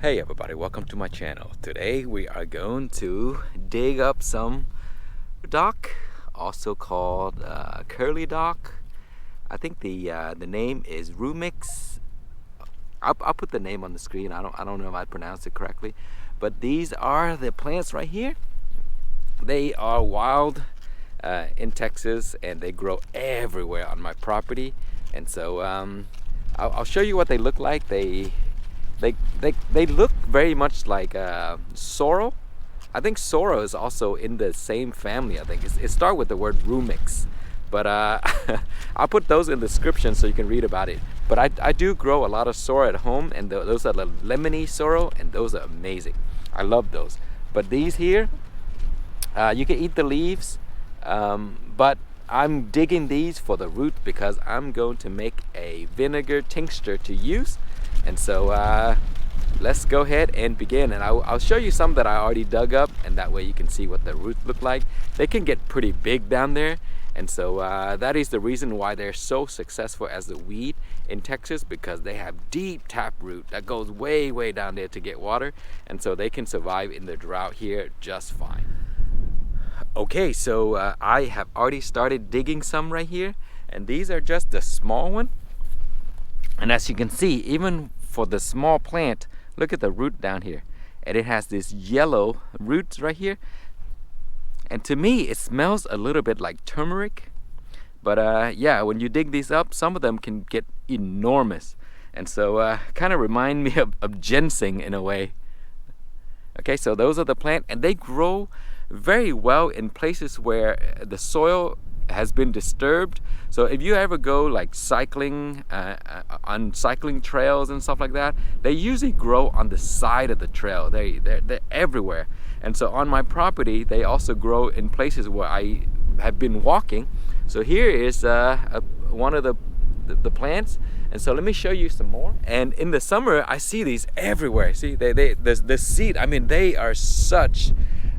Hey everybody, welcome to my channel. Today we are going to dig up some dock, also called curly dock. I think the name is Rumix. I'll put the name on the screen. I don't know if I pronounced it correctly, but these are the plants right here. They are wild in Texas and they grow everywhere on my property. And so I'll show you what they look like. They look very much like sorrel. I think sorrel is also in the same family. I think it starts with the word rumix, but I'll put those in the description so you can read about it. But I do grow a lot of sorrel at home, and those are the lemony sorrel, and those are amazing. I love those. But these here, you can eat the leaves, but I'm digging these for the root because I'm going to make a vinegar tincture to use. And so let's go ahead and begin, and I'll show you some that I already dug up, and that way you can see what the roots look like. They can get pretty big down there, and so that is the reason why they're so successful as a weed in Texas, because they have deep tap root that goes way down there to get water, and so they can survive in the drought here just fine. Okay, so I have already started digging some right here, and these are just the small one. And as you can see, even for the small plant, look at the root down here. And it has this yellow roots right here. And to me, it smells a little bit like turmeric. But yeah, when you dig these up, some of them can get enormous. And so kind of remind me of ginseng in a way. Okay, so those are the plant, and they grow very well in places where the soil has been disturbed. So if you ever go like cycling on cycling trails and stuff like that, they usually grow on the side of the trail. They're everywhere. And so on my property, they also grow in places where I have been walking. So here is one of the plants. And so let me show you some more. And in the summer, I see these everywhere. See, the seed, I mean, they are such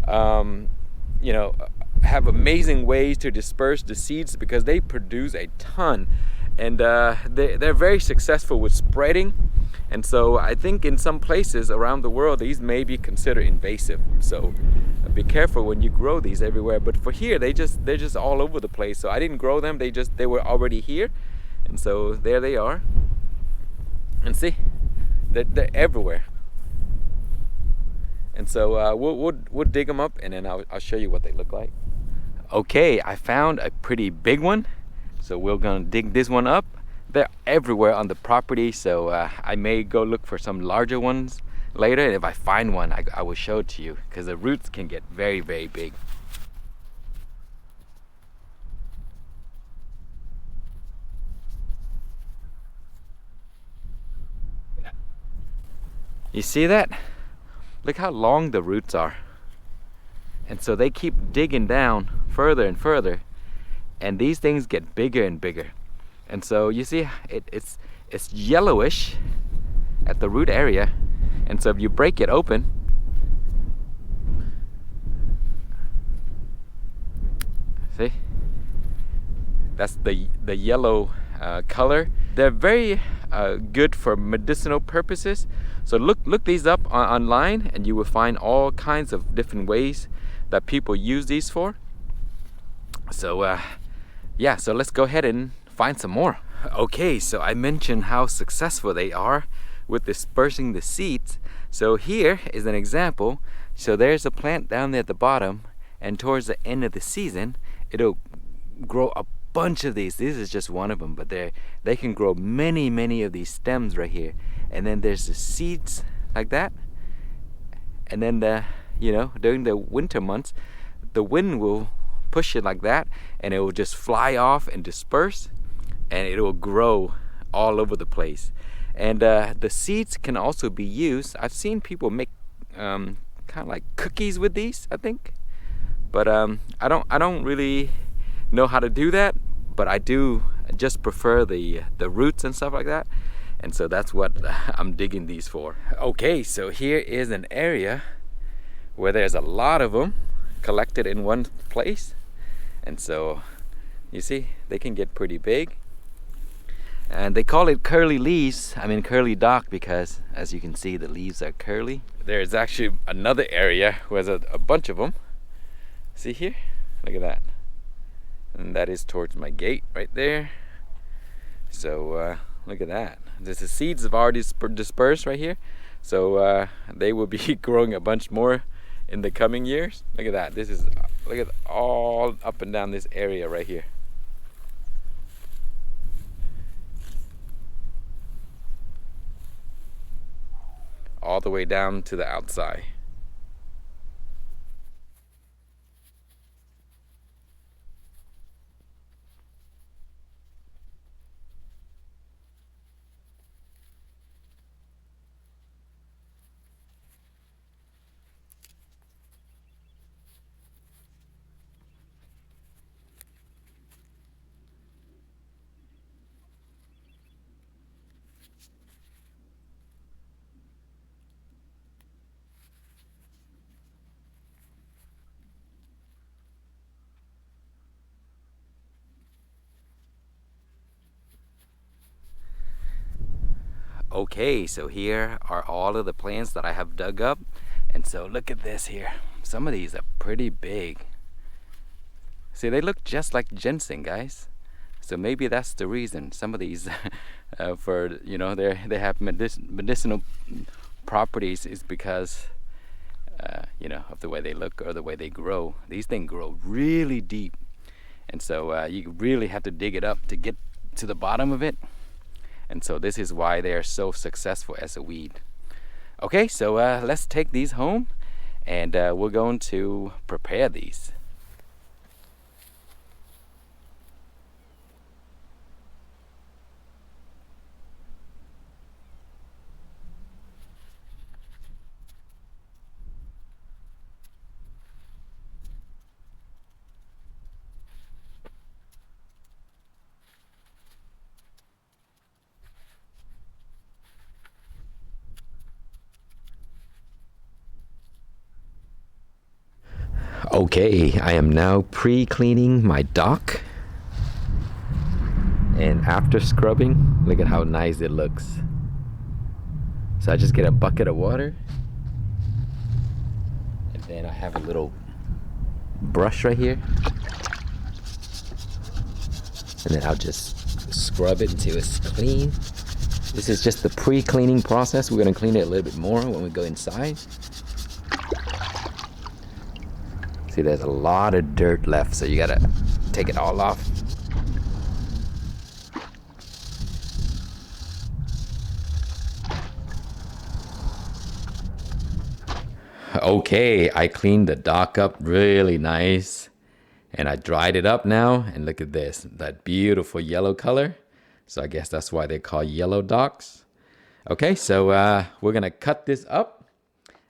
you know, have amazing ways to disperse the seeds because they produce a ton, and they're very successful with spreading. And so I think in some places around the world these may be considered invasive, so be careful when you grow these everywhere. But for here, they're just all over the place. So I didn't grow them, they were already here, and so there they are. And see, they're everywhere. And so we'll dig them up, and then I'll show you what they look like. Okay, I found a pretty big one, so we're gonna dig this one up. They're everywhere on the property, so I may go look for some larger ones later, and if I find one, I will show it to you, because the roots can get very big. You see that? Look how long the roots are. And so they keep digging down further and further, and these things get bigger and bigger. And so you see it's yellowish at the root area, and so if you break it open, see, that's the yellow color. They're very good for medicinal purposes. So look these up online, and you will find all kinds of different ways that people use these for. So yeah, so let's go ahead and find some more. Okay, so I mentioned how successful they are with dispersing the seeds. So here is an example. So there's a plant down there at the bottom, and towards the end of the season it'll grow a bunch of these. This is just one of them, but they can grow many of these stems right here. And then there's the seeds like that, and then you know, during the winter months, the wind will push it like that, and it will just fly off and disperse, and it will grow all over the place. And the seeds can also be used. I've seen people make kind of like cookies with these, I think, but I don't really know how to do that, but I do just prefer the roots and stuff like that. And so that's what I'm digging these for. Okay, so here is an area where there's a lot of them collected in one place. And so you see, they can get pretty big. And they call it curly leaves, I mean curly dock, because as you can see the leaves are curly. There's actually another area where there's a bunch of them. See here? Look at that. And that is towards my gate right there. So look at that. The seeds have already dispersed right here. So they will be growing a bunch more in the coming years. Look at that. Look at all up and down this area right here. All the way down to the outside. Okay, so here are all of the plants that I have dug up. And so look at this here. Some of these are pretty big. See, they look just like ginseng, guys. So maybe that's the reason. Some of these, for they have medicinal properties, is because of the way they look or the way they grow. These things grow really deep, and so you really have to dig it up to get to the bottom of it. And so this is why they are so successful as a weed. Okay, so let's take these home, and we're going to prepare these. Okay, I am now pre-cleaning my dock. And after scrubbing, look at how nice it looks. So I just get a bucket of water. And then I have a little brush right here. And then I'll just scrub it until it's clean. This is just the pre-cleaning process. We're gonna clean it a little bit more when we go inside. See, there's a lot of dirt left, so you gotta take it all off. Okay, I cleaned the dock up really nice, and I dried it up now, and look at this, that beautiful yellow color. So I guess that's why they call yellow docks. Okay, so we're gonna cut this up.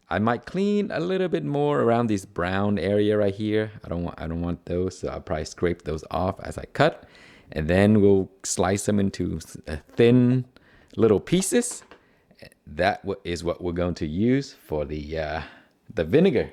I might clean a little bit more around this brown area right here. I don't want those, so I'll probably scrape those off as I cut, and then we'll slice them into thin little pieces. That is what we're going to use for the vinegar.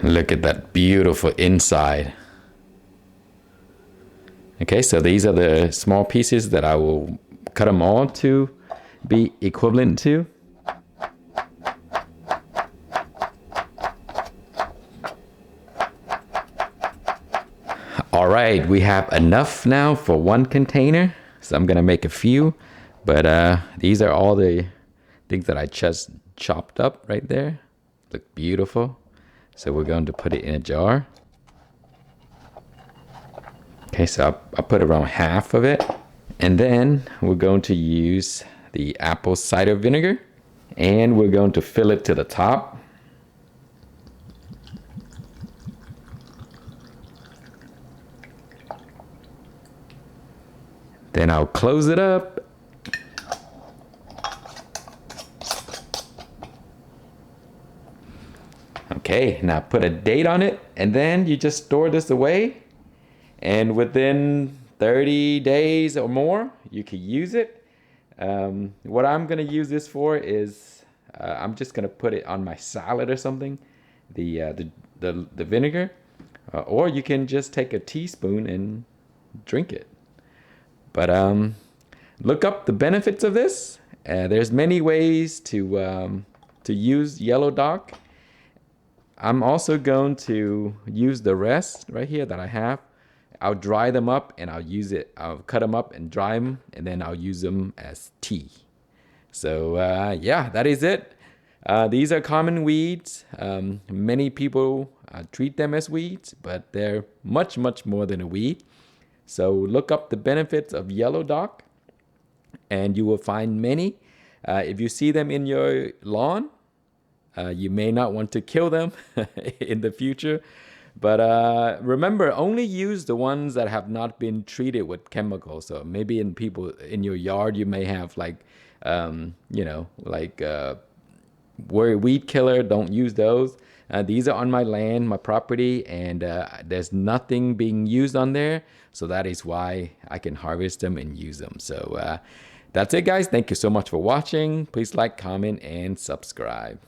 Look at that beautiful inside. Okay, so these are the small pieces that I will cut them all to be equivalent to. All right, we have enough now for one container. So I'm gonna make a few, but these are all the things that I just chopped up right there. Look beautiful. So we're going to put it in a jar. Okay, so I'll put around half of it. And then we're going to use the apple cider vinegar. And we're going to fill it to the top. Then I'll close it up. Okay, now put a date on it, and then you just store this away, and within 30 days or more, you can use it. What I'm gonna use this for is I'm just gonna put it on my salad or something, the vinegar, or you can just take a teaspoon and drink it. But look up the benefits of this. There's many ways to use yellow dock. I'm also going to use the rest right here that I have. I'll dry them up and I'll use it. I'll cut them up and dry them, and then I'll use them as tea. So yeah, that is it. These are common weeds. Many people treat them as weeds, but they're much, much more than a weed. So look up the benefits of yellow dock, and you will find many. If you see them in your lawn, you may not want to kill them in the future. But remember, only use the ones that have not been treated with chemicals. So maybe in your yard, you may have like, like weed killer. Don't use those. These are on my land, my property, and there's nothing being used on there. So that is why I can harvest them and use them. So that's it, guys. Thank you so much for watching. Please like, comment, and subscribe.